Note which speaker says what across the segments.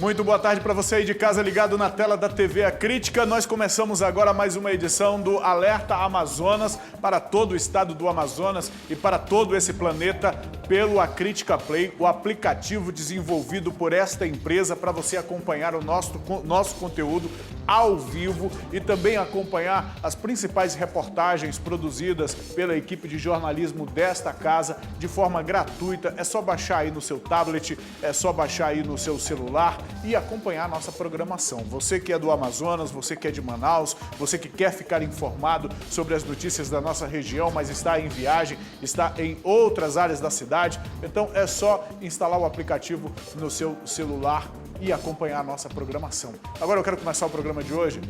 Speaker 1: Muito boa tarde para você aí de casa ligado na tela da TV A Crítica. Nós começamos agora mais uma edição do Alerta Amazonas para todo o estado do Amazonas e para todo esse planeta pelo A Crítica Play, o aplicativo desenvolvido por esta empresa para você acompanhar o nosso conteúdo ao vivo e também acompanhar as principais reportagens produzidas pela equipe de jornalismo desta casa de forma gratuita. É só baixar aí no seu tablet, é só baixar aí no seu celular e acompanhar a nossa programação. Você que é do Amazonas, você que é de Manaus, você que quer ficar informado sobre as notícias da nossa região, mas está em viagem, está em outras áreas da cidade, então é só instalar o aplicativo no seu celular e acompanhar a nossa programação. Agora eu quero começar o programa de hoje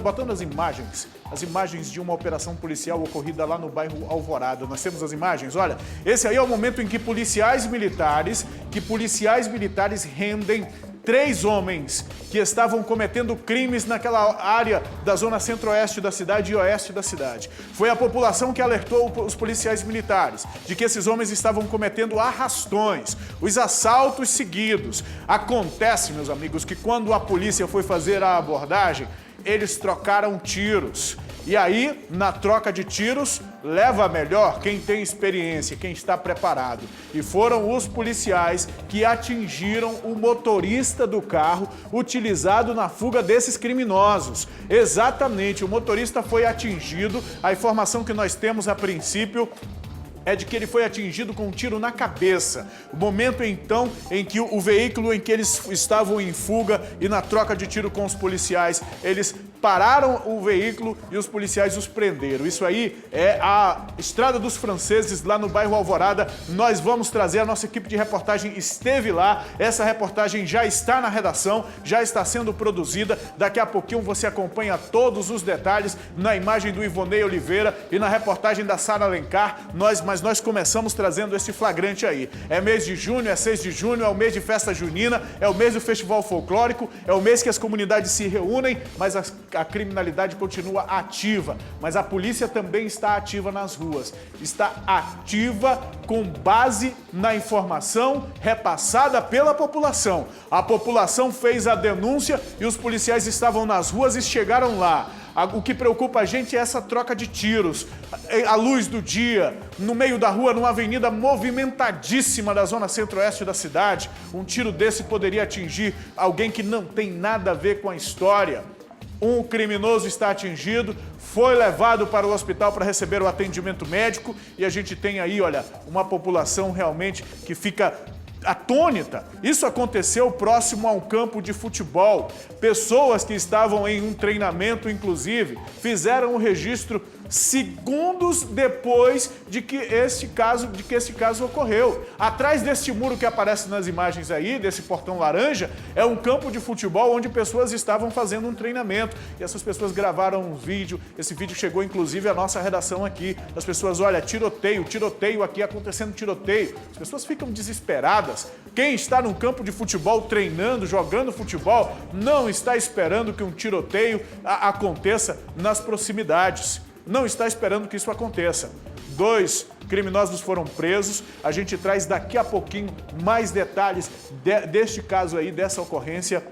Speaker 1: botando as imagens de uma operação policial ocorrida lá no bairro Alvorada. Nós temos as imagens, olha, esse aí é o momento em que policiais militares rendem 3 homens que estavam cometendo crimes naquela área da zona centro-oeste da cidade e oeste da cidade. Foi a população que alertou os policiais militares de que esses homens estavam cometendo arrastões, os assaltos seguidos. Acontece, meus amigos, que quando a polícia foi fazer a abordagem, eles trocaram tiros. E aí, na troca de tiros, leva melhor quem tem experiência, quem está preparado. E foram os policiais que atingiram o motorista do carro utilizado na fuga desses criminosos. Exatamente, o motorista foi atingido. A informação que nós temos a princípio é de que ele foi atingido com um tiro na cabeça. O momento, então, em que o veículo em que eles estavam em fuga e na troca de tiro com os policiais, eles pararam o veículo e os policiais os prenderam. Isso aí é a Estrada dos Franceses, lá no bairro Alvorada. Nós vamos trazer, a nossa equipe de reportagem esteve lá. Essa reportagem já está na redação, já está sendo produzida. Daqui a pouquinho você acompanha todos os detalhes na imagem do Ivonei Oliveira e na reportagem da Sara Alencar. Mas nós começamos trazendo esse flagrante aí. É mês de junho, é 6 de junho, é o mês de festa junina, é o mês do festival folclórico, é o mês que as comunidades se reúnem, mas a criminalidade continua ativa. Mas a polícia também está ativa nas ruas. Está ativa com base na informação repassada pela população. A população fez a denúncia e os policiais estavam nas ruas e chegaram lá. O que preocupa a gente é essa troca de tiros, à luz do dia, no meio da rua, numa avenida movimentadíssima da zona centro-oeste da cidade. Um tiro desse poderia atingir alguém que não tem nada a ver com a história. Um criminoso está atingido, foi levado para o hospital para receber o atendimento médico e a gente tem aí, olha, uma população realmente que fica atônita. Isso aconteceu próximo a um campo de futebol. Pessoas que estavam em um treinamento, inclusive, fizeram um registro segundos depois de que esse caso ocorreu. Atrás deste muro que aparece nas imagens aí, desse portão laranja, é um campo de futebol onde pessoas estavam fazendo um treinamento. E essas pessoas gravaram um vídeo, esse vídeo chegou inclusive à nossa redação aqui. As pessoas, olha, tiroteio aqui, acontecendo tiroteio. As pessoas ficam desesperadas. Quem está num campo de futebol treinando, jogando futebol, não está esperando que um tiroteio aconteça nas proximidades. Não está esperando que isso aconteça. 2 criminosos foram presos. A gente traz daqui a pouquinho mais detalhes deste caso aí, dessa ocorrência,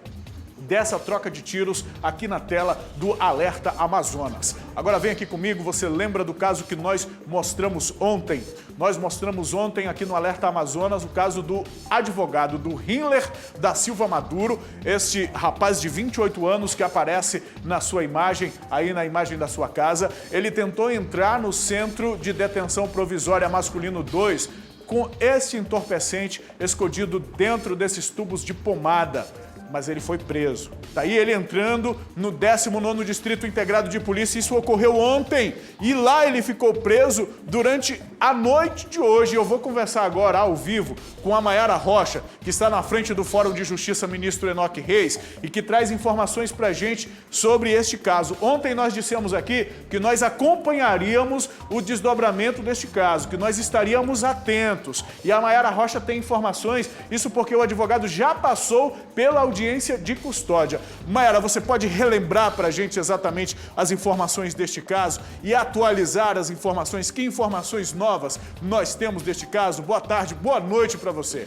Speaker 1: dessa troca de tiros aqui na tela do Alerta Amazonas. Agora vem aqui comigo, você lembra do caso que nós mostramos ontem? Nós mostramos ontem aqui no Alerta Amazonas o caso do advogado do Hinler da Silva Maduro, este rapaz de 28 anos que aparece na sua imagem, aí na imagem da sua casa. Ele tentou entrar no Centro de Detenção Provisória Masculino 2 com este entorpecente escondido dentro desses tubos de pomada. Mas ele foi preso. Daí ele entrando no 19º Distrito Integrado de Polícia, isso ocorreu ontem. E lá ele ficou preso durante a noite de hoje. Eu vou conversar agora ao vivo com a Mayara Rocha, que está na frente do Fórum de Justiça Ministro Enoque Reis e que traz informações pra gente sobre este caso. Ontem nós dissemos aqui que nós acompanharíamos o desdobramento deste caso, que nós estaríamos atentos. E a Mayara Rocha tem informações, isso porque o advogado já passou pela audiência de custódia. Mayara, você pode relembrar para a gente exatamente as informações deste caso e atualizar as informações? Que informações novas nós temos deste caso? Boa tarde, boa noite para você.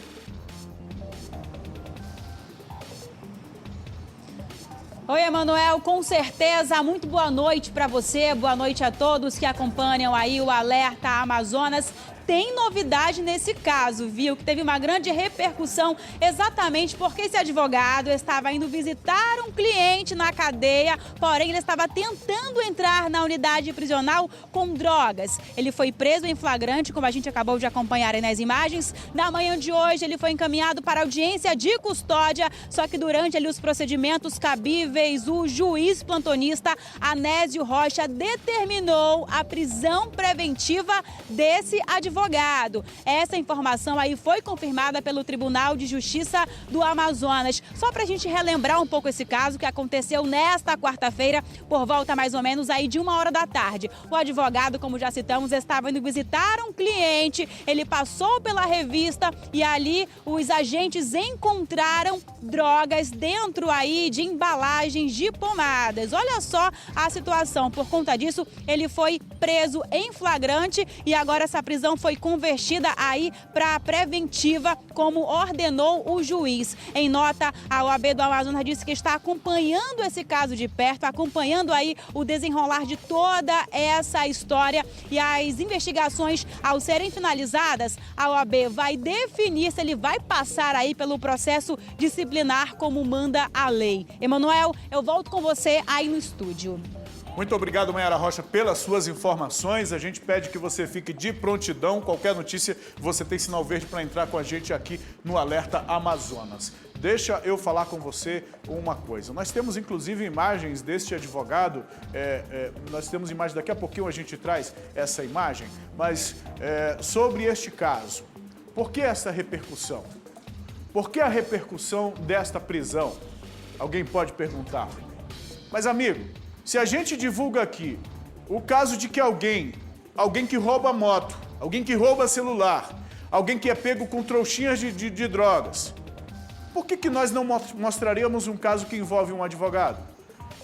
Speaker 2: Oi, Emanuel, com certeza, muito boa noite para você, boa noite a todos que acompanham aí o Alerta Amazonas. Tem novidade nesse caso, viu? Que teve uma grande repercussão exatamente porque esse advogado estava indo visitar um cliente na cadeia, porém ele estava tentando entrar na unidade prisional com drogas. Ele foi preso em flagrante, como a gente acabou de acompanhar aí nas imagens. Na manhã de hoje ele foi encaminhado para audiência de custódia, só que durante ali os procedimentos cabíveis, o juiz plantonista Anésio Rocha determinou a prisão preventiva desse advogado. Essa informação aí foi confirmada pelo Tribunal de Justiça do Amazonas. Só para a gente relembrar um pouco esse caso que aconteceu nesta quarta-feira, por volta mais ou menos aí de 1h da tarde. O advogado, como já citamos, estava indo visitar um cliente, ele passou pela revista e ali os agentes encontraram drogas dentro aí de embalagens de pomadas. Olha só a situação. Por conta disso, ele foi preso em flagrante e agora essa prisão foi convertida aí para preventiva, como ordenou o juiz. Em nota, a OAB do Amazonas disse que está acompanhando esse caso de perto, acompanhando aí o desenrolar de toda essa história e as investigações, ao serem finalizadas, a OAB vai definir se ele vai passar aí pelo processo disciplinar como manda a lei. Emanuel, eu volto com você aí no estúdio.
Speaker 1: Muito obrigado, Mayara Rocha, pelas suas informações. A gente pede que você fique de prontidão. Qualquer notícia, você tem sinal verde para entrar com a gente aqui no Alerta Amazonas. Deixa eu falar com você uma coisa. Nós temos, inclusive, imagens deste advogado. Nós temos imagens, daqui a pouquinho a gente traz essa imagem. Mas sobre este caso, por que essa repercussão? Por que a repercussão desta prisão? Alguém pode perguntar. Mas, amigo, se a gente divulga aqui o caso de que alguém que rouba moto, alguém que rouba celular, alguém que é pego com trouxinhas de drogas, por que nós não mostraríamos um caso que envolve um advogado?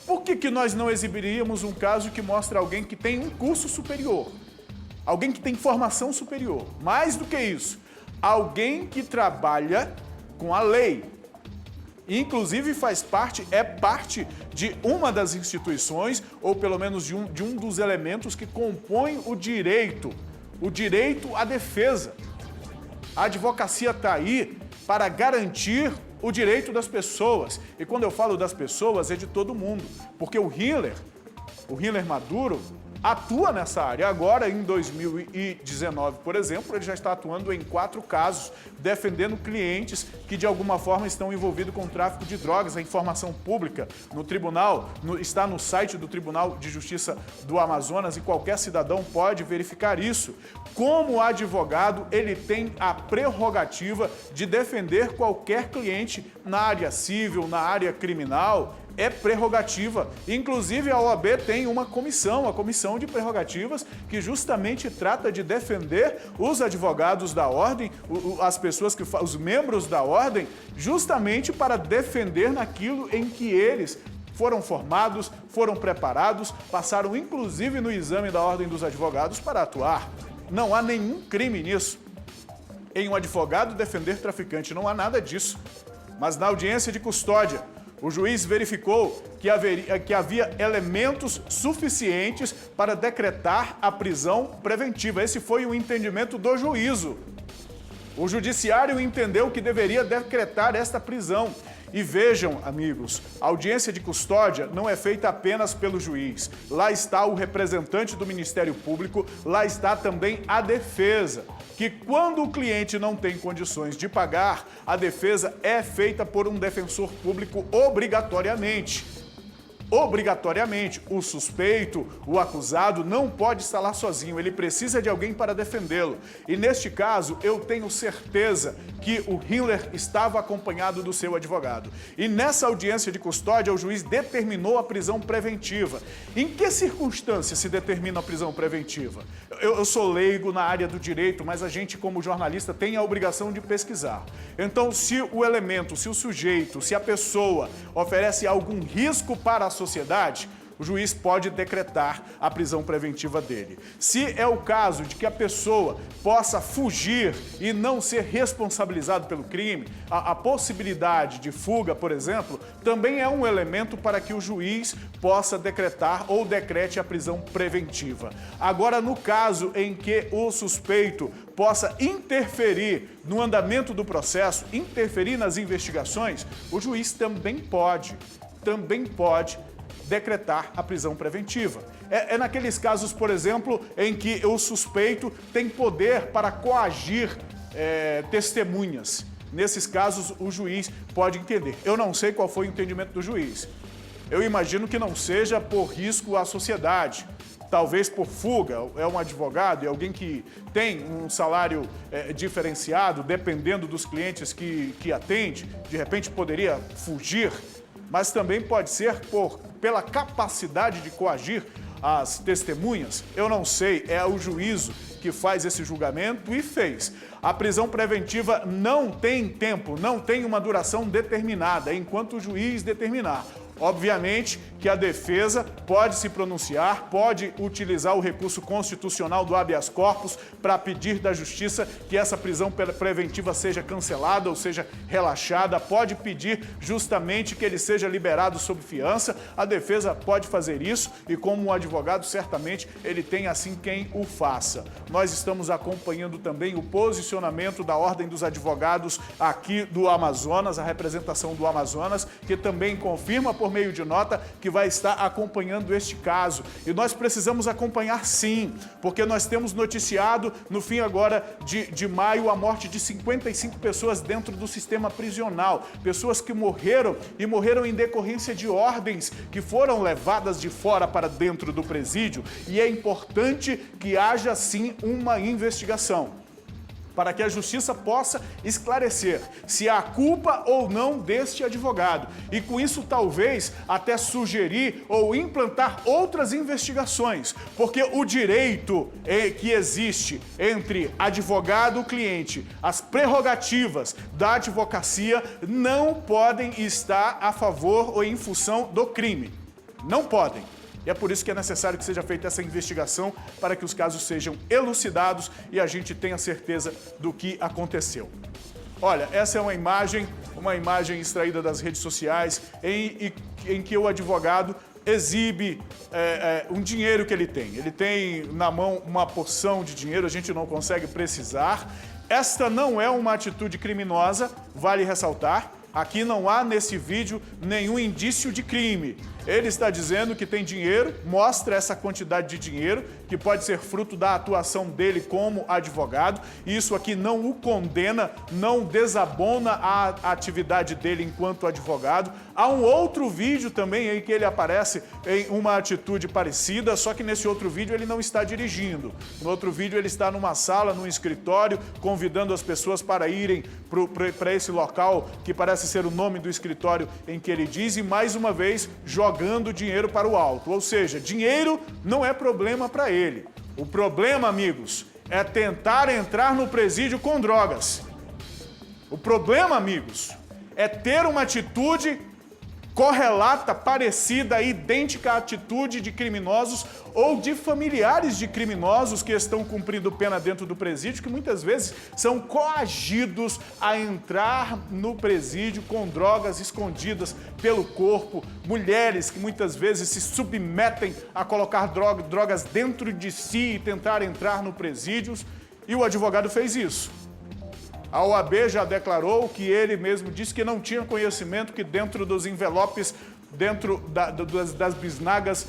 Speaker 1: Por que nós não exibiríamos um caso que mostra alguém que tem um curso superior? Alguém que tem formação superior? Mais do que isso, alguém que trabalha com a lei. Inclusive é parte de uma das instituições, ou pelo menos de um dos elementos que compõem o direito à defesa. A advocacia está aí para garantir o direito das pessoas. E quando eu falo das pessoas, é de todo mundo. Porque o Hiller Maduro, atua nessa área. Agora, em 2019, por exemplo, ele já está atuando em 4 casos, defendendo clientes que, de alguma forma, estão envolvidos com tráfico de drogas. A informação pública no tribunal está no site do Tribunal de Justiça do Amazonas e qualquer cidadão pode verificar isso. Como advogado, ele tem a prerrogativa de defender qualquer cliente na área civil, na área criminal. É prerrogativa. Inclusive, a OAB tem uma comissão, a Comissão de Prerrogativas, que justamente trata de defender os advogados da ordem, os membros da ordem, justamente para defender naquilo em que eles foram formados, foram preparados, passaram inclusive no exame da Ordem dos Advogados para atuar. Não há nenhum crime nisso. Em um advogado defender traficante, não há nada disso. Mas na audiência de custódia, o juiz verificou que havia elementos suficientes para decretar a prisão preventiva. Esse foi o entendimento do juízo. O judiciário entendeu que deveria decretar esta prisão. E vejam, amigos, a audiência de custódia não é feita apenas pelo juiz. Lá está o representante do Ministério Público, lá está também a defesa. Que quando o cliente não tem condições de pagar, a defesa é feita por um defensor público obrigatoriamente. Obrigatoriamente, o suspeito, o acusado, não pode estar lá sozinho, ele precisa de alguém para defendê-lo. E neste caso, eu tenho certeza que o Hiller estava acompanhado do seu advogado. E nessa audiência de custódia, o juiz determinou a prisão preventiva. Em que circunstância se determina a prisão preventiva? Eu sou leigo na área do direito, mas a gente, como jornalista, tem a obrigação de pesquisar. Então, se o elemento, se o sujeito, se a pessoa oferece algum risco para a sociedade, o juiz pode decretar a prisão preventiva dele. Se é o caso de que a pessoa possa fugir e não ser responsabilizado pelo crime, a possibilidade de fuga, por exemplo, também é um elemento para que o juiz possa decretar ou decrete a prisão preventiva. Agora, no caso em que o suspeito possa interferir no andamento do processo, interferir nas investigações, o juiz também pode decretar a prisão preventiva. É naqueles casos, por exemplo, em que o suspeito tem poder para coagir testemunhas. Nesses casos, o juiz pode entender. Eu não sei qual foi o entendimento do juiz. Eu imagino que não seja por risco à sociedade, talvez por fuga. É um advogado, é alguém que tem um salário diferenciado, dependendo dos clientes que atende, de repente poderia fugir, mas também pode ser pela capacidade de coagir as testemunhas. Eu não sei, é o juízo que faz esse julgamento e fez. A prisão preventiva não tem tempo, não tem uma duração determinada, enquanto o juiz determinar. Obviamente que a defesa pode se pronunciar, pode utilizar o recurso constitucional do habeas corpus para pedir da justiça que essa prisão preventiva seja cancelada ou seja relaxada, pode pedir justamente que ele seja liberado sob fiança. A defesa pode fazer isso e, como um advogado, certamente ele tem assim quem o faça. Nós estamos acompanhando também o posicionamento da Ordem dos Advogados aqui do Amazonas, a representação do Amazonas, que também confirma por meio de nota que vai estar acompanhando este caso. E nós precisamos acompanhar sim, porque nós temos noticiado no fim agora de maio a morte de 55 pessoas dentro do sistema prisional. Pessoas que morreram e morreram em decorrência de ordens que foram levadas de fora para dentro do presídio. E é importante que haja sim uma investigação, para que a justiça possa esclarecer se há culpa ou não deste advogado. E com isso, talvez, até sugerir ou implantar outras investigações, porque o direito que existe entre advogado e cliente, as prerrogativas da advocacia não podem estar a favor ou em função do crime. Não podem. E é por isso que é necessário que seja feita essa investigação para que os casos sejam elucidados e a gente tenha certeza do que aconteceu. Olha, essa é uma imagem extraída das redes sociais em que o advogado exibe um dinheiro que ele tem. Ele tem na mão uma porção de dinheiro, a gente não consegue precisar. Esta não é uma atitude criminosa, vale ressaltar. Aqui não há nesse vídeo nenhum indício de crime. Ele está dizendo que tem dinheiro, mostra essa quantidade de dinheiro, que pode ser fruto da atuação dele como advogado. Isso aqui não o condena, não desabona a atividade dele enquanto advogado. Há um outro vídeo também em que ele aparece em uma atitude parecida, só que nesse outro vídeo ele não está dirigindo. No outro vídeo ele está numa sala, num escritório, convidando as pessoas para irem para esse local que parece ser o nome do escritório em que ele diz, e mais uma vez jogando dinheiro para o alto. Ou seja, dinheiro não é problema para ele. O problema, amigos, é tentar entrar no presídio com drogas. O problema, amigos, é ter uma atitude correlata, parecida, idêntica à atitude de criminosos ou de familiares de criminosos que estão cumprindo pena dentro do presídio, que muitas vezes são coagidos a entrar no presídio com drogas escondidas pelo corpo, mulheres que muitas vezes se submetem a colocar drogas dentro de si e tentar entrar no presídio, e o advogado fez isso. A OAB já declarou que ele mesmo disse que não tinha conhecimento que dentro dos envelopes, dentro das bisnagas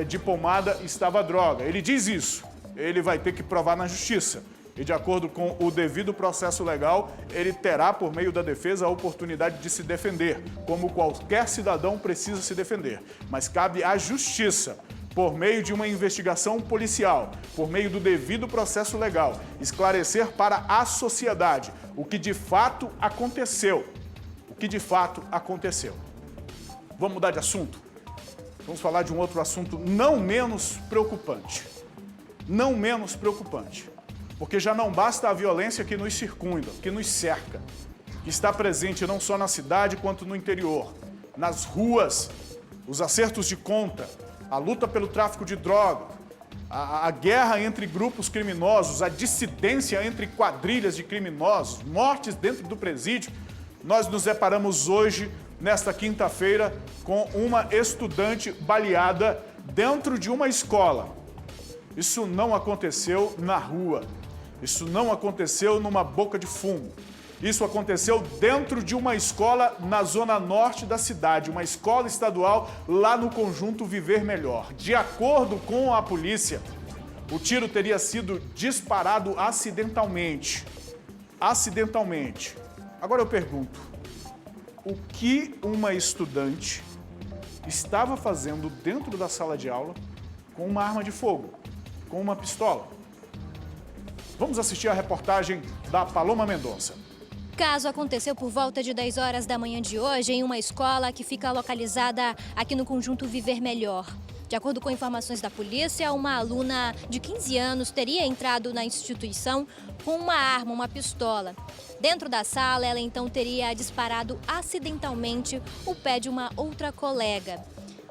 Speaker 1: de pomada estava droga. Ele diz isso, ele vai ter que provar na justiça. E de acordo com o devido processo legal, ele terá, por meio da defesa, a oportunidade de se defender, como qualquer cidadão precisa se defender. Mas cabe à justiça, por meio de uma investigação policial, por meio do devido processo legal, esclarecer para a sociedade o que de fato aconteceu. O que de fato aconteceu. Vamos mudar de assunto? Vamos falar de um outro assunto não menos preocupante. Não menos preocupante. Porque já não basta a violência que nos circunda, que nos cerca, que está presente não só na cidade quanto no interior, nas ruas, os acertos de conta, a luta pelo tráfico de droga, a guerra entre grupos criminosos, a dissidência entre quadrilhas de criminosos, mortes dentro do presídio, nós nos deparamos hoje, nesta quinta-feira, com uma estudante baleada dentro de uma escola. Isso não aconteceu na rua, isso não aconteceu numa boca de fumo. Isso aconteceu dentro de uma escola na zona norte da cidade, uma escola estadual lá no conjunto Viver Melhor. De acordo com a polícia, o tiro teria sido disparado acidentalmente. Acidentalmente. Agora eu pergunto, o que uma estudante estava fazendo dentro da sala de aula com uma arma de fogo, com uma pistola? Vamos assistir a reportagem da Paloma Mendonça.
Speaker 3: O caso aconteceu por volta de 10 horas da manhã de hoje em uma escola que fica localizada aqui no conjunto Viver Melhor. De acordo com informações da polícia, uma aluna de 15 anos teria entrado na instituição com uma arma, uma pistola. Dentro da sala, ela então teria disparado acidentalmente o pé de uma outra colega.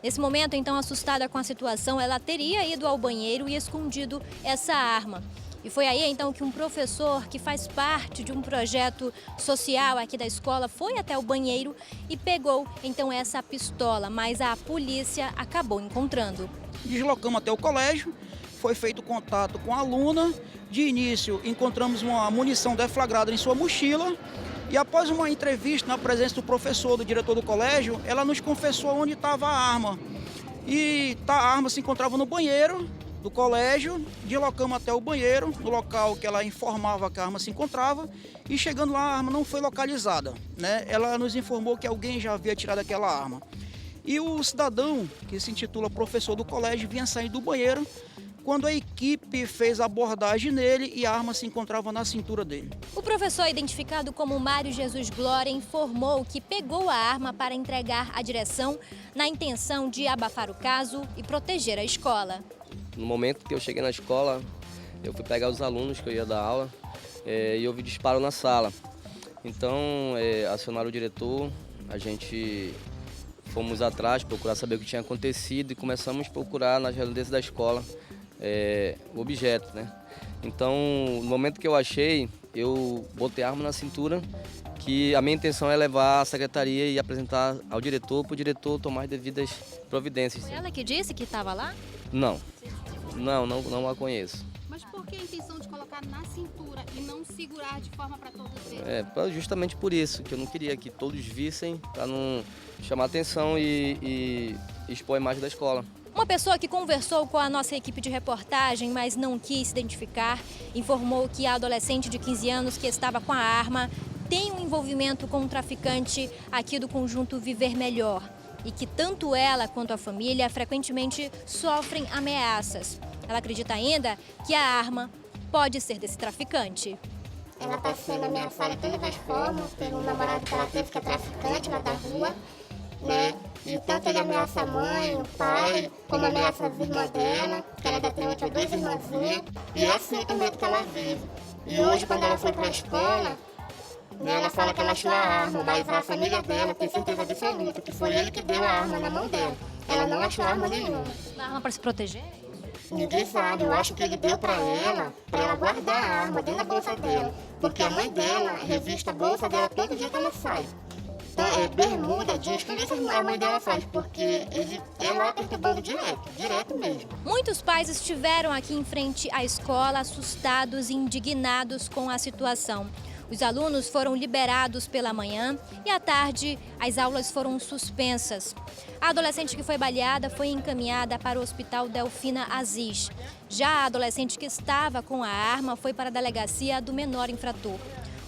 Speaker 3: Nesse momento, então, assustada com a situação, ela teria ido ao banheiro e escondido essa arma. E foi aí, então, que um professor que faz parte de um projeto social aqui da escola foi até o banheiro e pegou, então, essa pistola, mas a polícia acabou encontrando.
Speaker 4: Deslocamos até o colégio, foi feito contato com a aluna. De início, encontramos uma munição deflagrada em sua mochila e após uma entrevista na presença do professor, do diretor do colégio, ela nos confessou onde estava a arma. E a arma se encontrava no banheiro do colégio, deslocamos até o banheiro, no local que ela informava que a arma se encontrava, e chegando lá a arma não foi localizada, né? Ela nos informou que alguém já havia tirado aquela arma. E o cidadão, que se intitula professor do colégio, vinha sair do banheiro quando a equipe fez a abordagem nele e a arma se encontrava na cintura dele.
Speaker 3: O professor, identificado como Mário Jesus Glória, informou que pegou a arma para entregar à direção na intenção de abafar o caso e proteger a escola.
Speaker 5: No momento que eu cheguei na escola, eu fui pegar os alunos que eu ia dar aula e houve disparo na sala. Então, acionaram o diretor, a gente fomos atrás, procurar saber o que tinha acontecido e começamos a procurar nas redondezas da escola o objeto, né? Então, no momento que eu achei, eu botei a arma na cintura, que a minha intenção é levar à secretaria e apresentar ao diretor, para o diretor tomar as devidas providências.
Speaker 3: Foi ela que disse que estava lá?
Speaker 5: Não a conheço.
Speaker 6: Mas por que a intenção de colocar na cintura e não segurar de forma para todos verem?
Speaker 5: Justamente por isso, que eu não queria que todos vissem, para não chamar atenção e expor a imagem da escola.
Speaker 3: Uma pessoa que conversou com a nossa equipe de reportagem, mas não quis se identificar, informou que a adolescente de 15 anos que estava com a arma tem um envolvimento com um traficante aqui do conjunto Viver Melhor e que tanto ela quanto a família frequentemente sofrem ameaças. Ela acredita ainda que a arma pode ser desse traficante.
Speaker 7: Ela está sendo ameaçada de todas as formas pelo namorado que ela teve, que é traficante lá da rua, né? E tanto ele ameaça a mãe, o pai, como ameaça as irmãs dela, que ela ainda tem outras 2 irmãzinhas, e é assim o medo que ela vive. E hoje, quando ela foi para a escola, ela fala que ela achou a arma, mas a família dela tem certeza absoluta que foi ele que deu a arma na mão dela. Ela não achou arma nenhuma.
Speaker 3: A arma para se proteger?
Speaker 7: Ninguém sabe, eu acho que ele deu para ela guardar a arma dentro da bolsa dela. Porque a mãe dela revista a bolsa dela todo dia que ela sai. Então, bermuda, jeans, tudo isso a mãe dela faz, porque ela perturbando direto mesmo.
Speaker 3: Muitos pais estiveram aqui em frente à escola assustados e indignados com a situação. Os alunos foram liberados pela manhã e à tarde as aulas foram suspensas. A adolescente que foi baleada foi encaminhada para o Hospital Delfina Aziz. Já a adolescente que estava com a arma foi para a delegacia do menor infrator.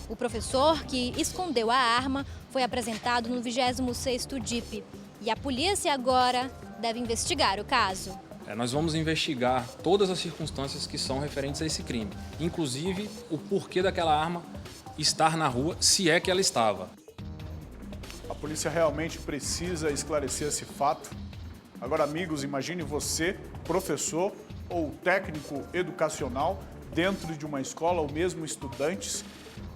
Speaker 3: O professor que escondeu a arma foi apresentado no 26º DIP. E a polícia agora deve investigar o caso.
Speaker 8: Nós vamos investigar todas as circunstâncias que são referentes a esse crime, inclusive o porquê daquela arma estar na rua, se é que ela estava.
Speaker 1: A polícia realmente precisa esclarecer esse fato. Agora, amigos, imagine você, professor ou técnico educacional, dentro de uma escola ou mesmo estudantes,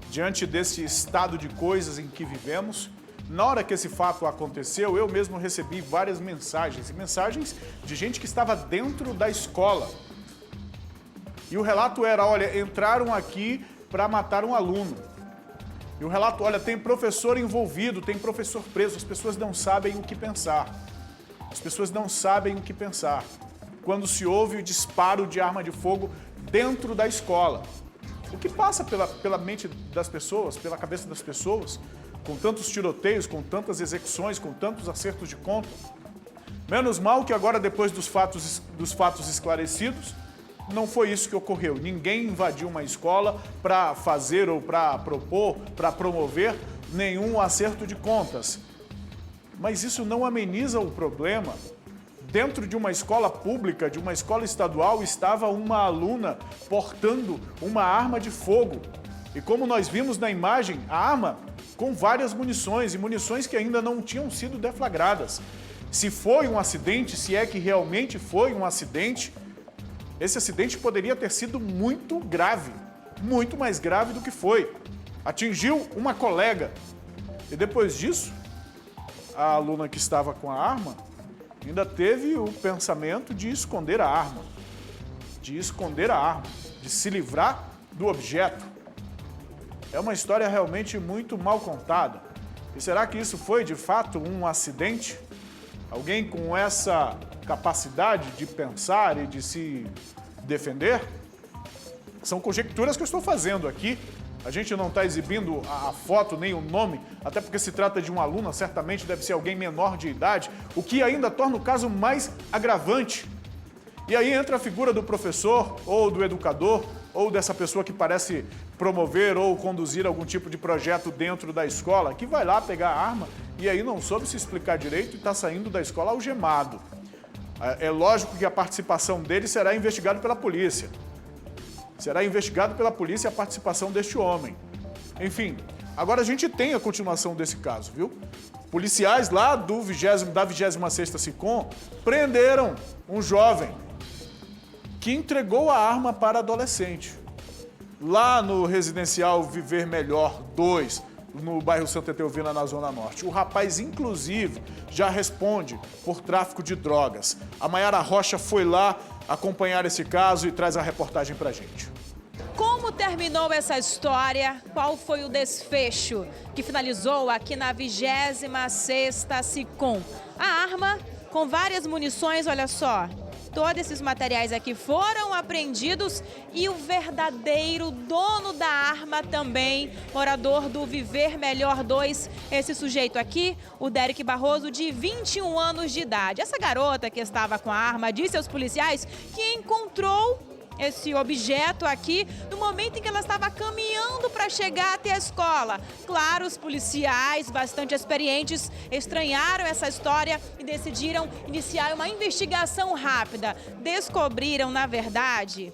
Speaker 1: diante desse estado de coisas em que vivemos, Na hora que esse fato aconteceu, eu mesmo recebi várias mensagens, e mensagens de gente que estava dentro da escola. E o relato era, olha, entraram aqui para matar um aluno. E o relato, olha, tem professor envolvido, tem professor preso, as pessoas não sabem o que pensar. As pessoas não sabem o que pensar quando se ouve o disparo de arma de fogo dentro da escola. O que passa pela mente das pessoas, pela cabeça das pessoas, com tantos tiroteios, com tantas execuções, com tantos acertos de conta? Menos mal que agora, depois dos fatos esclarecidos, não foi isso que ocorreu. Ninguém invadiu uma escola para fazer ou para propor, para promover nenhum acerto de contas. Mas isso não ameniza o problema. Dentro de uma escola pública, de uma escola estadual, estava uma aluna portando uma arma de fogo. E como nós vimos na imagem, a arma com várias munições, e munições que ainda não tinham sido deflagradas. Se foi um acidente, se é que realmente foi um acidente, esse acidente poderia ter sido muito grave, muito mais grave do que foi. Atingiu uma colega. E depois disso, a aluna que estava com a arma ainda teve o pensamento de esconder a arma. De se livrar do objeto. É uma história realmente muito mal contada. E será que isso foi, de fato, um acidente? Alguém com essa capacidade de pensar e de se defender? São conjecturas que eu estou fazendo aqui. A gente não está exibindo a foto nem o nome, até porque se trata de uma aluna, certamente deve ser alguém menor de idade, o que ainda torna o caso mais agravante. E aí entra a figura do professor, ou do educador, ou dessa pessoa que parece promover ou conduzir algum tipo de projeto dentro da escola, que vai lá pegar a arma e aí não soube se explicar direito e está saindo da escola algemado. É lógico que a participação dele será investigada pela polícia. Será investigado pela polícia a participação deste homem. Enfim, agora a gente tem a continuação desse caso, viu? Policiais lá da 26ª SICOM prenderam um jovem que entregou a arma para adolescente. Lá no residencial Viver Melhor 2, no bairro Santa Etelvina, na Zona Norte. O rapaz, inclusive, já responde por tráfico de drogas. A Mayara Rocha foi lá acompanhar esse caso e traz a reportagem pra gente.
Speaker 2: Como terminou essa história? Qual foi o desfecho que finalizou aqui na 26ª SICOM? A arma com várias munições, olha só. Todos esses materiais aqui foram apreendidos e o verdadeiro dono da arma também, morador do Viver Melhor 2, esse sujeito aqui, o Derek Barroso, de 21 anos de idade. Essa garota que estava com a arma disse aos policiais que encontrou esse objeto aqui no momento em que ela estava caminhando para chegar até a escola. Claro, os policiais, bastante experientes, estranharam essa história e decidiram iniciar uma investigação rápida. Descobriram, na verdade,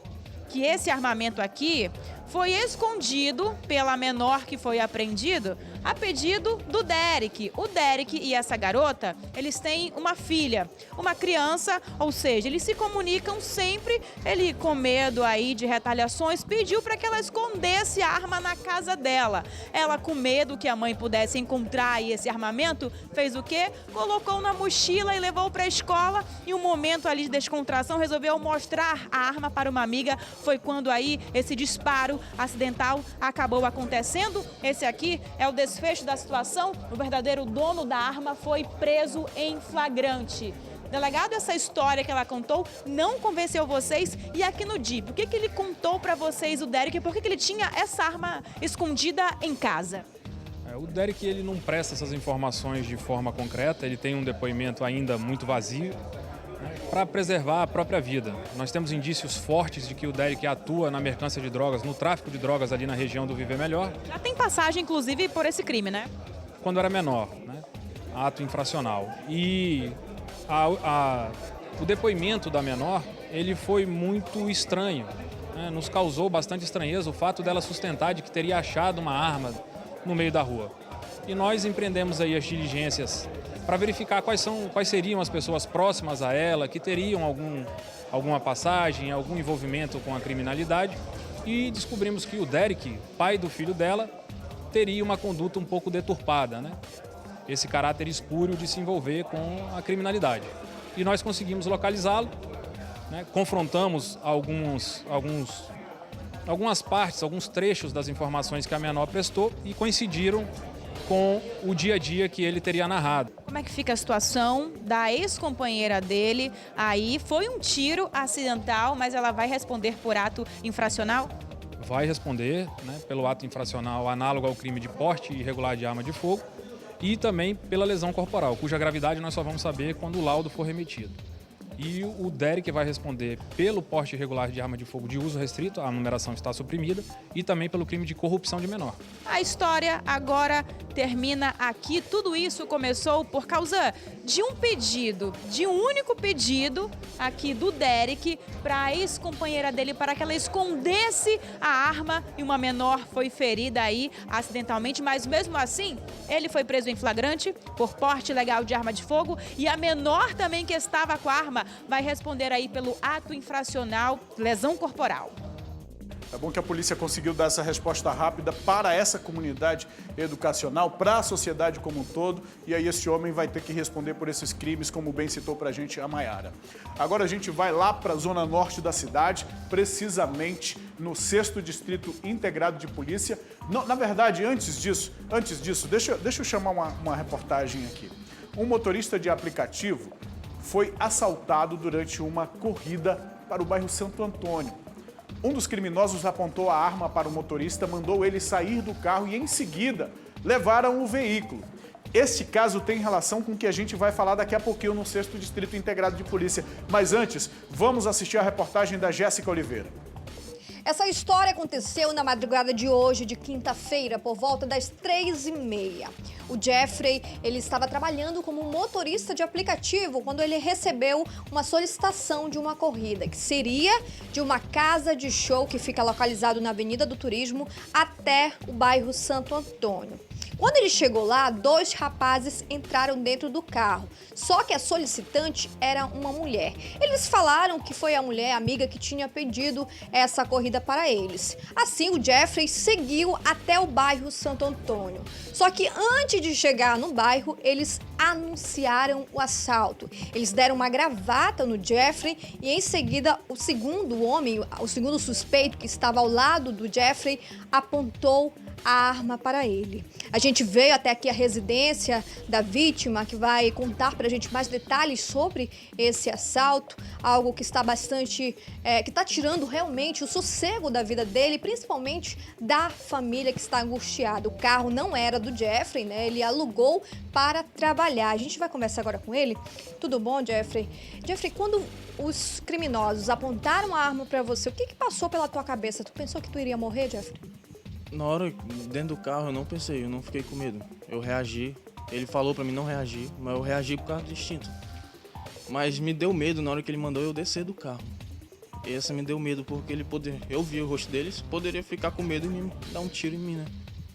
Speaker 2: que esse armamento aqui foi escondido pela menor que foi apreendido a pedido do Derek. O Derek e essa garota, eles têm uma filha, uma criança, ou seja, eles se comunicam sempre. Ele, com medo aí de retaliações, pediu para que ela escondesse a arma na casa dela. Ela, com medo que a mãe pudesse encontrar aí esse armamento, fez o quê? Colocou na mochila e levou para a escola. Em um momento ali de descontração, resolveu mostrar a arma para uma amiga. Foi quando aí esse disparo acidental acabou acontecendo. Esse aqui é o desfecho da situação. O verdadeiro dono da arma foi preso em flagrante. Delegado, essa história que ela contou não convenceu vocês? E aqui no DIP, o que ele contou para vocês, o Derek? Por que ele tinha essa arma escondida em casa?
Speaker 8: O Derek, ele não presta essas informações de forma concreta, ele tem um depoimento ainda muito vazio, para preservar a própria vida. Nós temos indícios fortes de que o Derek atua na mercância de drogas, no tráfico de drogas ali na região do Viver Melhor.
Speaker 2: Já tem passagem, inclusive, por esse crime, né?
Speaker 8: Quando era menor, né? Ato infracional. E o depoimento da menor, ele foi muito estranho, né? Nos causou bastante estranheza o fato dela sustentar de que teria achado uma arma no meio da rua. E nós empreendemos aí as diligências para verificar quais seriam as pessoas próximas a ela, que teriam alguma passagem, algum envolvimento com a criminalidade, e descobrimos que o Derek, pai do filho dela, teria uma conduta um pouco deturpada, né? esse caráter espúrio de se envolver com a criminalidade. E nós conseguimos localizá-lo, né? Confrontamos algumas partes, alguns trechos das informações que a menor prestou e coincidiram com o dia a dia que ele teria narrado.
Speaker 2: Como é que fica a situação da ex-companheira dele? Aí foi um tiro acidental, mas ela vai responder por ato infracional?
Speaker 8: Vai responder, né, pelo ato infracional análogo ao crime de porte irregular de arma de fogo e também pela lesão corporal, cuja gravidade nós só vamos saber quando o laudo for remetido. E o Derek vai responder pelo porte irregular de arma de fogo de uso restrito, a numeração está suprimida, e também pelo crime de corrupção de menor.
Speaker 2: A história agora termina aqui. Tudo isso começou por causa de um pedido, de um único pedido aqui do Derek para a ex-companheira dele, para que ela escondesse a arma, e uma menor foi ferida aí acidentalmente, mas mesmo assim ele foi preso em flagrante por porte ilegal de arma de fogo, e a menor também que estava com a arma vai responder aí pelo ato infracional, lesão corporal.
Speaker 1: É bom que a polícia conseguiu dar essa resposta rápida para essa comunidade educacional, para a sociedade como um todo, e aí esse homem vai ter que responder por esses crimes, como bem citou para a gente a Maiara. Agora a gente vai lá para a zona norte da cidade, precisamente no 6º Distrito Integrado de Polícia. Não, na verdade, antes disso, deixa eu chamar uma reportagem aqui. Um motorista de aplicativo foi assaltado durante uma corrida para o bairro Santo Antônio. Um dos criminosos apontou a arma para o motorista, mandou ele sair do carro e, em seguida, levaram o veículo. Este caso tem relação com o que a gente vai falar daqui a pouquinho no 6º Distrito Integrado de Polícia. Mas antes, vamos assistir a reportagem da Jéssica Oliveira.
Speaker 9: Essa história aconteceu na madrugada de hoje, de quinta-feira, por volta das 3h30. O Jeffrey, ele estava trabalhando como motorista de aplicativo quando ele recebeu uma solicitação de uma corrida, que seria de uma casa de show que fica localizado na Avenida do Turismo até o bairro Santo Antônio. Quando ele chegou lá, 2 rapazes entraram dentro do carro, só que a solicitante era uma mulher. Eles falaram que foi a mulher amiga que tinha pedido essa corrida para eles. Assim, o Jeffrey seguiu até o bairro Santo Antônio. Só que antes de chegar no bairro, eles anunciaram o assalto. Eles deram uma gravata no Jeffrey e em seguida o segundo suspeito que estava ao lado do Jeffrey apontou a arma para ele. A gente veio até aqui a residência da vítima, que vai contar pra gente mais detalhes sobre esse assalto, algo que está bastante, que está tirando realmente o sossego da vida dele, principalmente da família que está angustiada. O carro não era do Jeffrey, né? Ele alugou para trabalhar. A gente vai conversar agora com ele. Tudo bom, Jeffrey? Jeffrey, quando os criminosos apontaram a arma para você, o que passou pela tua cabeça? Tu pensou que tu iria morrer, Jeffrey?
Speaker 10: Na hora, dentro do carro, eu não pensei, eu não fiquei com medo. Eu reagi, ele falou pra mim não reagir, mas eu reagi por causa do instinto. Mas me deu medo na hora que ele mandou eu descer do carro. Essa me deu medo porque eu vi o rosto deles, poderia ficar com medo e me dar um tiro em mim, né?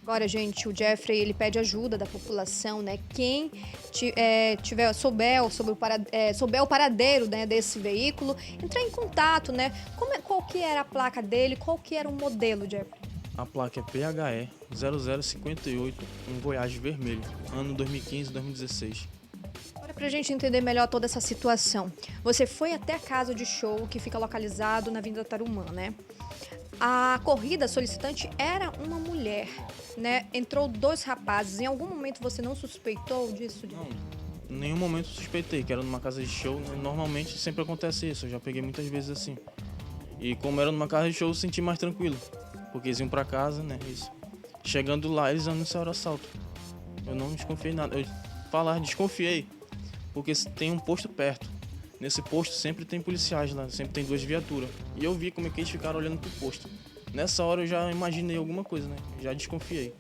Speaker 9: Agora, gente, o Jeffrey, ele pede ajuda da população, né? Quem souber o paradeiro, né, desse veículo, entrar em contato, né? Qual que era a placa dele, qual que era o modelo, Jeffrey?
Speaker 10: A placa é PHE 0058, um Voyage vermelho, ano 2015-2016.
Speaker 9: Agora, pra gente entender melhor toda essa situação, você foi até a casa de show que fica localizado na Avenida Tarumã, né? A corrida solicitante era uma mulher, né? Entrou 2 rapazes. Em algum momento você não suspeitou disso?
Speaker 10: Não, em nenhum momento suspeitei que era numa casa de show. Normalmente sempre acontece isso, eu já peguei muitas vezes assim. E como era numa casa de show, eu senti mais tranquilo. Porque eles iam pra casa, né, isso. Chegando lá, eles anunciaram o assalto. Eu não desconfiei nada. Desconfiei, porque tem um posto perto. Nesse posto sempre tem policiais lá, sempre tem 2 viaturas. E eu vi como é que eles ficaram olhando pro posto. Nessa hora eu já imaginei alguma coisa, né, já desconfiei.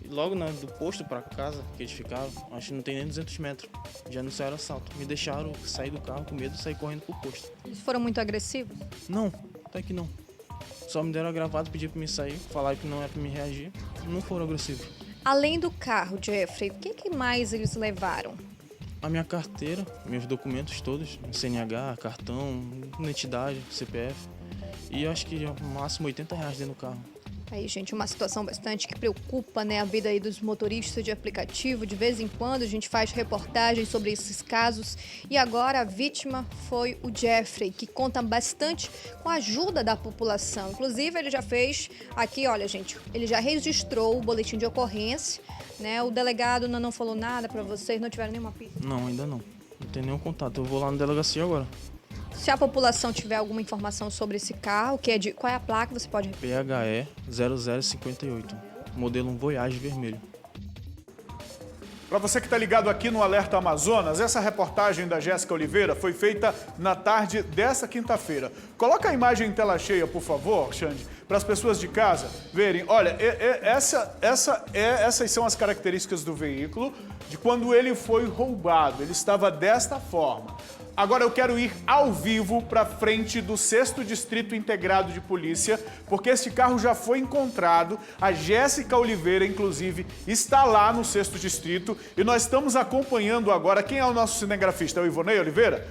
Speaker 10: E logo do posto pra casa que eles ficaram, acho que não tem nem 200 metros, já anunciaram o assalto. Me deixaram sair do carro com medo e sair correndo pro posto.
Speaker 9: Eles foram muito agressivos?
Speaker 10: Não, até que não. Só me deram a gravata, pediram pra me sair, falaram que não é pra me reagir. Não foram agressivos.
Speaker 9: Além do carro, Jeffrey, o que mais eles levaram?
Speaker 10: A minha carteira, meus documentos todos, CNH, cartão, identidade, CPF. E eu acho que no máximo R$80 dentro do carro.
Speaker 9: Aí, gente, uma situação bastante que preocupa, né, a vida aí dos motoristas de aplicativo. De vez em quando a gente faz reportagens sobre esses casos. E agora a vítima foi o Jeffrey, que conta bastante com a ajuda da população. Inclusive, ele já fez aqui, olha, gente, ele já registrou o boletim de ocorrência, né? O delegado não falou nada para vocês, não tiveram nenhuma pista?
Speaker 10: Não, ainda não. Não tem nenhum contato. Eu vou lá na delegacia agora.
Speaker 9: Se a população tiver alguma informação sobre esse carro, qual é a placa, você pode...
Speaker 10: PHE 0058, modelo Voyage vermelho.
Speaker 1: Para você que está ligado aqui no Alerta Amazonas, essa reportagem da Jéssica Oliveira foi feita na tarde dessa quinta-feira. Coloca a imagem em tela cheia, por favor, Xande, para as pessoas de casa verem. Olha, essas são as características do veículo de quando ele foi roubado. Ele estava desta forma. Agora eu quero ir ao vivo para frente do 6º Distrito Integrado de Polícia, porque esse carro já foi encontrado. A Jéssica Oliveira, inclusive, está lá no 6º Distrito e nós estamos acompanhando agora. Quem é o nosso cinegrafista? É o Ivonei Oliveira?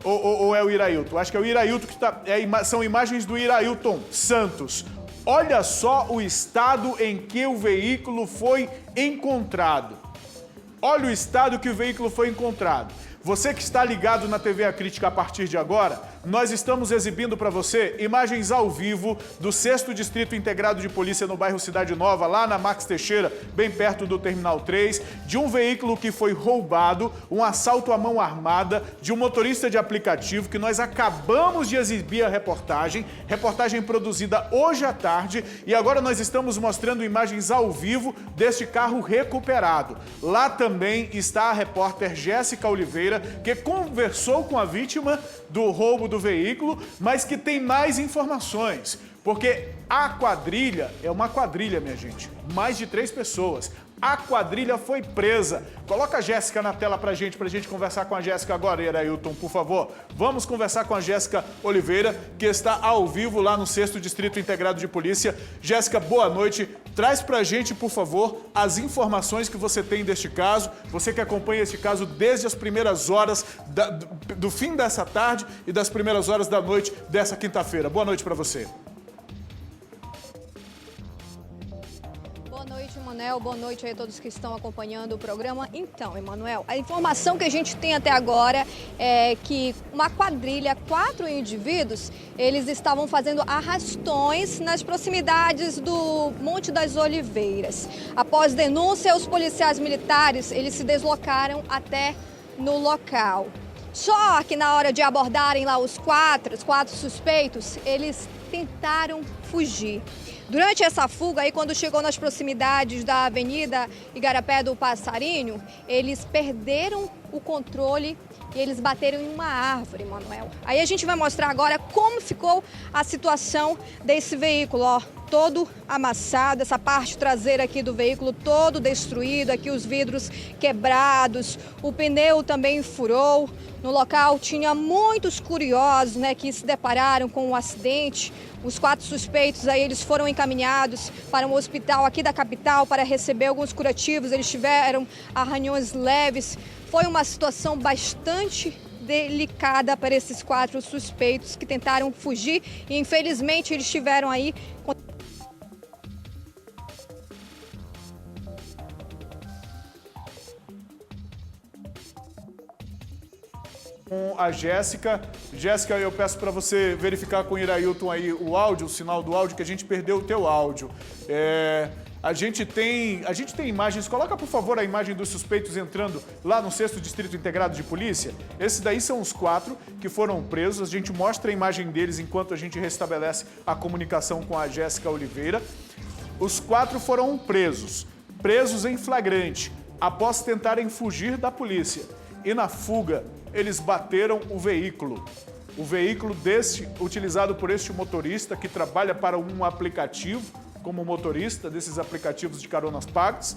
Speaker 1: Ou é o Irailton? Acho que é o Irailton que está... são imagens do Irailton Santos. Olha só o estado em que o veículo foi encontrado. Olha o estado que o veículo foi encontrado. Você que está ligado na TV A Crítica a partir de agora, nós estamos exibindo para você imagens ao vivo do 6º Distrito Integrado de Polícia no bairro Cidade Nova, lá na Max Teixeira, bem perto do Terminal 3, de um veículo que foi roubado, um assalto à mão armada de um motorista de aplicativo que nós acabamos de exibir a reportagem produzida hoje à tarde, e agora nós estamos mostrando imagens ao vivo deste carro recuperado. Lá também está a repórter Jéssica Oliveira, que conversou com a vítima do roubo do veículo, mas que tem mais informações. Porque a quadrilha é uma quadrilha, minha gente. Mais de 3 pessoas. A quadrilha foi presa. Coloca a Jéssica na tela pra gente conversar com a Jéssica agora, Irailton, por favor. Vamos conversar com a Jéssica Oliveira, que está ao vivo lá no 6º Distrito Integrado de Polícia. Jéssica, boa noite. Traz pra gente, por favor, as informações que você tem deste caso. Você que acompanha este caso desde as primeiras horas do fim dessa tarde e das primeiras horas da noite dessa quinta-feira. Boa noite pra você.
Speaker 9: Boa noite, Emanuel. Boa noite aí a todos que estão acompanhando o programa. Então, Emanuel, a informação que a gente tem até agora é que uma quadrilha, 4 indivíduos, eles estavam fazendo arrastões nas proximidades do Monte das Oliveiras. Após denúncia, os policiais militares, eles se deslocaram até no local. Só que na hora de abordarem lá os quatro suspeitos, eles tentaram fugir. Durante essa fuga, aí, quando chegou nas proximidades da Avenida Igarapé do Passarinho, eles perderam o controle e eles bateram em uma árvore, Manuel. Aí a gente vai mostrar agora como ficou a situação desse veículo, ó, todo amassado, essa parte traseira aqui do veículo todo destruído, aqui os vidros quebrados, o pneu também furou. No local tinha muitos curiosos, né, que se depararam com o acidente. Os 4 suspeitos aí, eles foram encaminhados para um hospital aqui da capital para receber alguns curativos. Eles tiveram arranhões leves. Foi uma situação bastante delicada para esses 4 suspeitos que tentaram fugir e infelizmente eles tiveram aí
Speaker 1: com a Jéssica. Jéssica, eu peço para você verificar com o Irailton aí o áudio, o sinal do áudio, que a gente perdeu o teu áudio. A gente tem imagens, coloca por favor a imagem dos suspeitos entrando lá no 6º Distrito Integrado de Polícia. Esses daí são os 4 que foram presos, a gente mostra a imagem deles enquanto a gente restabelece a comunicação com a Jéssica Oliveira. Os 4 foram presos em flagrante, após tentarem fugir da polícia. E na fuga, eles bateram o veículo utilizado por este motorista que trabalha para um aplicativo, como motorista desses aplicativos de caronas pagas.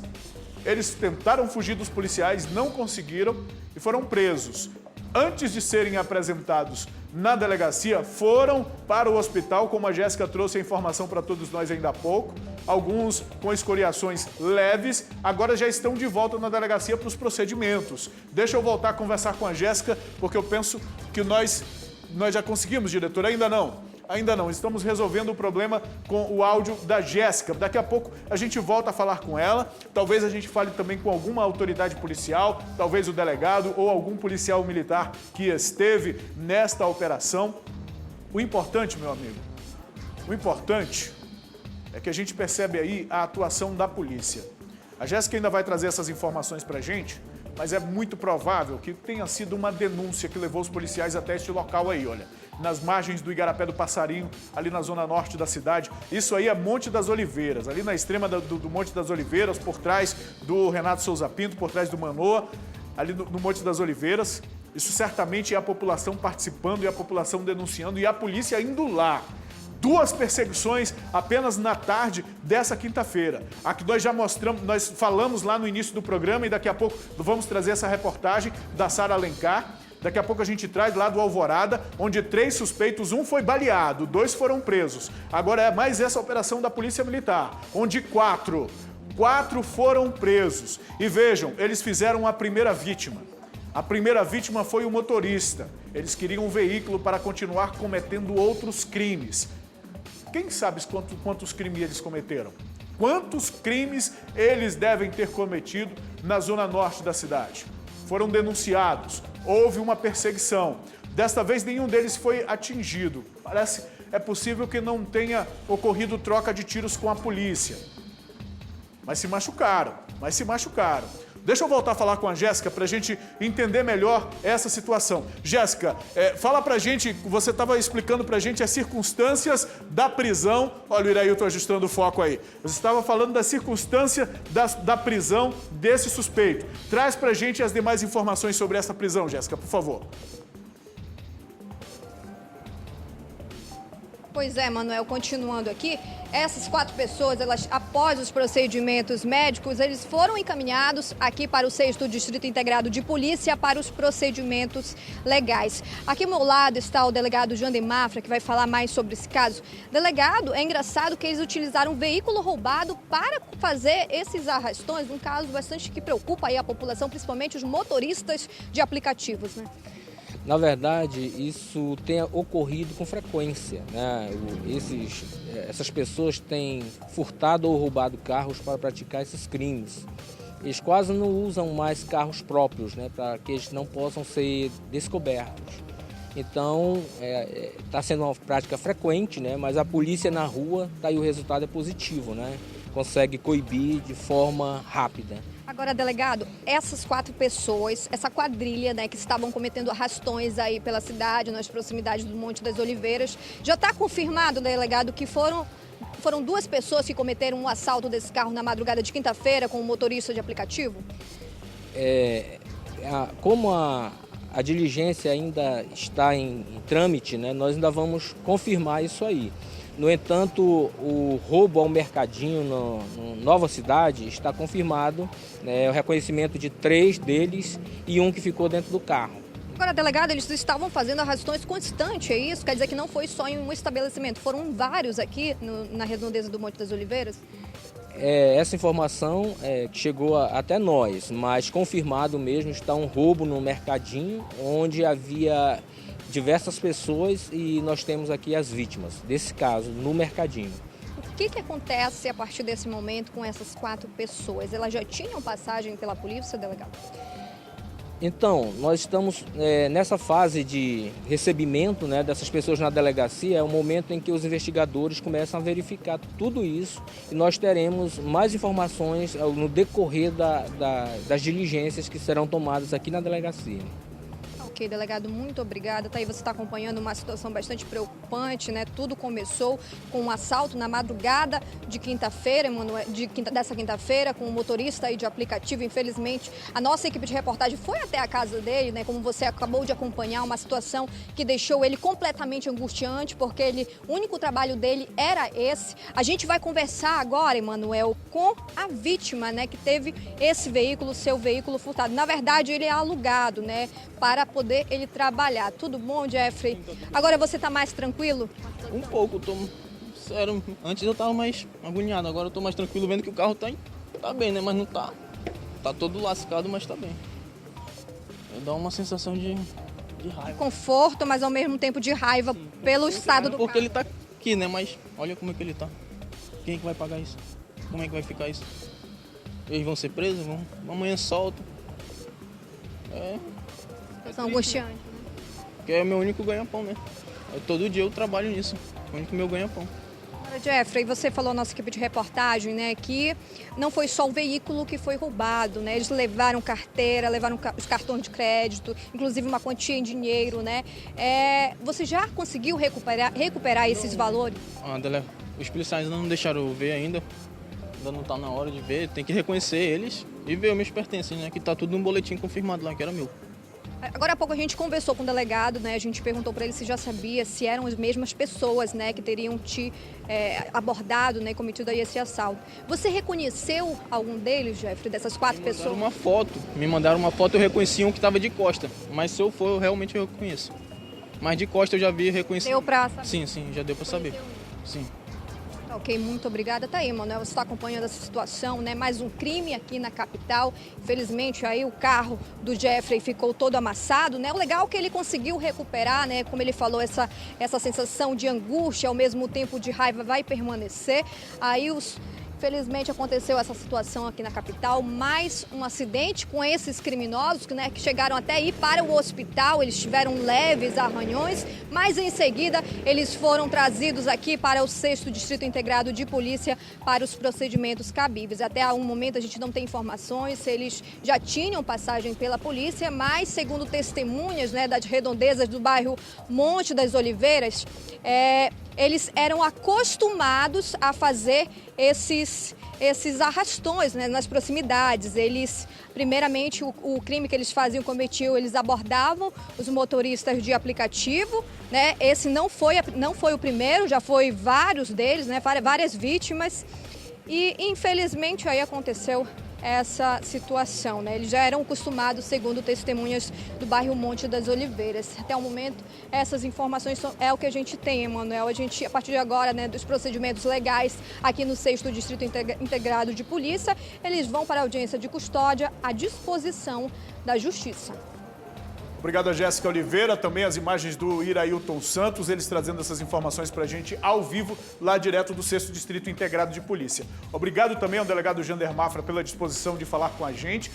Speaker 1: Eles tentaram fugir dos policiais, não conseguiram e foram presos. Antes de serem apresentados na delegacia, foram para o hospital, como a Jéssica trouxe a informação para todos nós ainda há pouco. Alguns com escoriações leves, agora já estão de volta na delegacia para os procedimentos. Deixa eu voltar a conversar com a Jéssica, porque eu penso que nós já conseguimos, diretor, ainda não. Ainda não, estamos resolvendo o problema com o áudio da Jéssica. Daqui a pouco a gente volta a falar com ela, talvez a gente fale também com alguma autoridade policial, talvez o delegado ou algum policial militar que esteve nesta operação. O importante, meu amigo, o importante é que a gente percebe aí a atuação da polícia. A Jéssica ainda vai trazer essas informações pra gente, mas é muito provável que tenha sido uma denúncia que levou os policiais até este local aí, olha. Nas margens do Igarapé do Passarinho, ali na zona norte da cidade. Isso aí é Monte das Oliveiras, ali na extrema do Monte das Oliveiras, por trás do Renato Souza Pinto, por trás do Manoa, ali no Monte das Oliveiras. Isso certamente é a população participando e a população denunciando e a polícia indo lá. 2 perseguições apenas na tarde dessa quinta-feira. Aqui nós já mostramos, nós falamos lá no início do programa e daqui a pouco vamos trazer essa reportagem da Sara Alencar. Daqui a pouco a gente traz lá do Alvorada, onde 3 suspeitos, 1 foi baleado, 2 foram presos. Agora é mais essa operação da Polícia Militar, onde 4 foram presos. E vejam, eles fizeram a primeira vítima. A primeira vítima foi o motorista. Eles queriam um veículo para continuar cometendo outros crimes. Quem sabe quantos crimes eles cometeram? Quantos crimes eles devem ter cometido na zona norte da cidade? Foram denunciados, houve uma perseguição. Desta vez nenhum deles foi atingido. É possível que não tenha ocorrido troca de tiros com a polícia. Mas se machucaram. Deixa eu voltar a falar com a Jéssica para a gente entender melhor essa situação. Jéssica, fala pra gente, você estava explicando pra gente as circunstâncias da prisão. Olha o Irailton ajustando o foco aí. Você estava falando da circunstância da prisão desse suspeito. Traz pra gente as demais informações sobre essa prisão, Jéssica, por favor.
Speaker 9: Pois é, Manuel, continuando aqui, essas 4 pessoas, elas, após os procedimentos médicos, eles foram encaminhados aqui para o 6º Distrito Integrado de Polícia para os procedimentos legais. Aqui ao meu lado está o delegado Jean de Mafra, que vai falar mais sobre esse caso. Delegado, é engraçado que eles utilizaram um veículo roubado para fazer esses arrastões, um caso bastante que preocupa aí a população, principalmente os motoristas de aplicativos, né?
Speaker 11: Na verdade, isso tem ocorrido com frequência, né? Essas pessoas têm furtado ou roubado carros para praticar esses crimes. Eles quase não usam mais carros próprios, né? Para que eles não possam ser descobertos. Então, está sendo uma prática frequente, né? Mas a polícia na rua, daí o resultado é positivo, né? Consegue coibir de forma rápida.
Speaker 9: Agora, delegado, essas 4 pessoas, essa quadrilha, né, que estavam cometendo arrastões aí pela cidade, nas proximidades do Monte das Oliveiras, já está confirmado, delegado, que foram 2 pessoas que cometeram um assalto desse carro na madrugada de quinta-feira com um motorista de aplicativo?
Speaker 11: Como a diligência ainda está em trâmite, né, nós ainda vamos confirmar isso aí. No entanto, o roubo ao mercadinho no Nova Cidade está confirmado, né, o reconhecimento de 3 deles e 1 que ficou dentro do carro.
Speaker 9: Agora, delegado, eles estavam fazendo arrastões constantes, é isso? Quer dizer que não foi só em um estabelecimento, foram vários aqui na redondeza do Monte das Oliveiras?
Speaker 11: Essa informação que chegou até nós, mas confirmado mesmo está um roubo no mercadinho, onde havia diversas pessoas e nós temos aqui as vítimas desse caso no mercadinho.
Speaker 9: O que acontece a partir desse momento com essas 4 pessoas? Elas já tinham passagem pela polícia, delegado?
Speaker 11: Então, nós estamos nessa fase de recebimento, né, dessas pessoas na delegacia, é o momento em que os investigadores começam a verificar tudo isso e nós teremos mais informações no decorrer das diligências que serão tomadas aqui na delegacia.
Speaker 9: Ok, delegado, muito obrigada. Tá aí, você está acompanhando uma situação bastante preocupante, né? Tudo começou com um assalto na madrugada de quinta-feira, dessa quinta-feira, com um motorista aí de aplicativo. Infelizmente, a nossa equipe de reportagem foi até a casa dele, né? Como você acabou de acompanhar, uma situação que deixou ele completamente angustiante, porque o único trabalho dele era esse. A gente vai conversar agora, Emanuel, com a vítima, né? Que teve esse veículo, seu veículo furtado. Na verdade, ele é alugado, né? Para poder ele trabalhar. Tudo bom, Jeffrey? Agora você está mais tranquilo?
Speaker 10: Um pouco, sério, antes eu estava mais agoniado, agora eu estou mais tranquilo vendo que o carro tá bem, né? Mas não tá todo lascado, mas tá bem. Dá uma sensação de De raiva.
Speaker 9: Conforto, mas ao mesmo tempo de raiva pelo estado do
Speaker 10: Porque
Speaker 9: carro.
Speaker 10: ele tá aqui, né? Mas olha como é que ele tá. Quem é que vai pagar isso? Como é que vai ficar isso? Eles vão ser presos? Vão. Amanhã soltam.
Speaker 9: São angustiantes.
Speaker 10: Porque é o meu único ganha-pão, né? Todo dia eu trabalho nisso. É o único meu ganha-pão.
Speaker 9: Agora, Jeffrey, você falou na nossa equipe de reportagem, né, que não foi só o veículo que foi roubado, né? Eles levaram carteira, levaram os cartões de crédito, inclusive uma quantia em dinheiro, né? Você já conseguiu recuperar esses valores?
Speaker 10: Os policiais não deixaram eu ver ainda. Ainda não tá na hora de ver. Tem que reconhecer eles e ver os meus pertences, né? Que tá tudo num boletim confirmado lá, que era meu.
Speaker 9: Agora há pouco a gente conversou com o delegado, né? A gente perguntou para ele se já sabia se eram as mesmas pessoas, né, que teriam te abordado, né, cometido aí esse assalto. Você reconheceu algum deles, Jeffrey, dessas 4 pessoas?
Speaker 10: Me mandaram uma foto, eu reconheci um que estava de costa. Mas se eu for, eu realmente reconheço. Mas de costa eu já vi e reconheci.
Speaker 9: Deu pra saber?
Speaker 10: Sim, já deu para saber. Sim.
Speaker 9: Ok, muito obrigada. Tá aí, Manuel, você está acompanhando essa situação, né? Mais um crime aqui na capital. Infelizmente, aí o carro do Jeffrey ficou todo amassado, né? O legal é que ele conseguiu recuperar, né? Como ele falou, essa sensação de angústia, ao mesmo tempo de raiva, vai permanecer. Aí Infelizmente aconteceu essa situação aqui na capital, mais um acidente com esses criminosos, né, que chegaram até ir para o hospital. Eles tiveram leves arranhões, mas em seguida eles foram trazidos aqui para o 6º Distrito Integrado de Polícia para os procedimentos cabíveis. Até um momento a gente não tem informações se eles já tinham passagem pela polícia, mas segundo testemunhas, né, das redondezas do bairro Monte das Oliveiras, eles eram acostumados a fazer esses arrastões, né, nas proximidades. Eles, primeiramente, o crime que eles cometiam, eles abordavam os motoristas de aplicativo, né? Esse não foi o primeiro, já foi vários deles, né, várias vítimas. E, infelizmente, aí aconteceu essa situação, né? Eles já eram acostumados, segundo testemunhas do bairro Monte das Oliveiras. Até o momento, essas informações é o que a gente tem, Emanuel. A gente, a partir de agora, né, dos procedimentos legais aqui no 6º Distrito Integrado de Polícia, eles vão para a audiência de custódia à disposição da Justiça.
Speaker 1: Obrigado a Jéssica Oliveira, também as imagens do Irailton Santos, eles trazendo essas informações para a gente ao vivo, lá direto do 6º Distrito Integrado de Polícia. Obrigado também ao delegado Jander Mafra pela disposição de falar com a gente.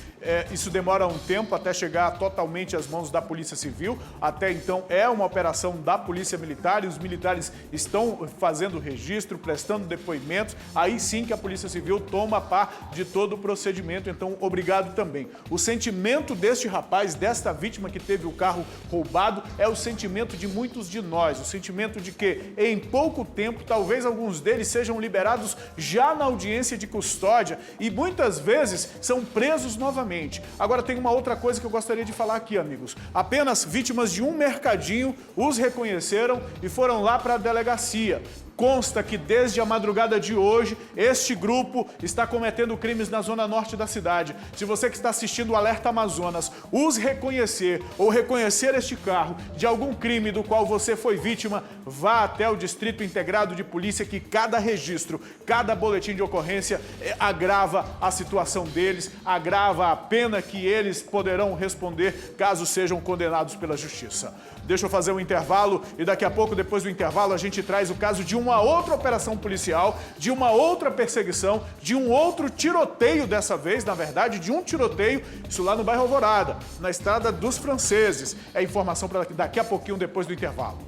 Speaker 1: Isso demora um tempo até chegar totalmente às mãos da Polícia Civil. Até então é uma operação da Polícia Militar e os militares estão fazendo registro, prestando depoimentos. Aí sim que a Polícia Civil toma par de todo o procedimento. Então, obrigado também. O sentimento deste rapaz, desta vítima que teve o carro roubado, é o sentimento de muitos de nós, o sentimento de que em pouco tempo, talvez alguns deles sejam liberados já na audiência de custódia e muitas vezes são presos novamente. Agora tem uma outra coisa que eu gostaria de falar aqui, amigos. Apenas vítimas de um mercadinho os reconheceram e foram lá para a delegacia. Consta que desde a madrugada de hoje, este grupo está cometendo crimes na zona norte da cidade. Se você que está assistindo o Alerta Amazonas os reconhecer ou reconhecer este carro de algum crime do qual você foi vítima, vá até o Distrito Integrado de Polícia, que cada registro, cada boletim de ocorrência agrava a situação deles, agrava a pena que eles poderão responder caso sejam condenados pela Justiça. Deixa eu fazer um intervalo e daqui a pouco, depois do intervalo, a gente traz o caso de uma outra operação policial, de uma outra perseguição, de um outro tiroteio dessa vez, na verdade, de um tiroteio, isso lá no bairro Alvorada, na Estrada dos Franceses. É informação para daqui a pouquinho, depois do intervalo.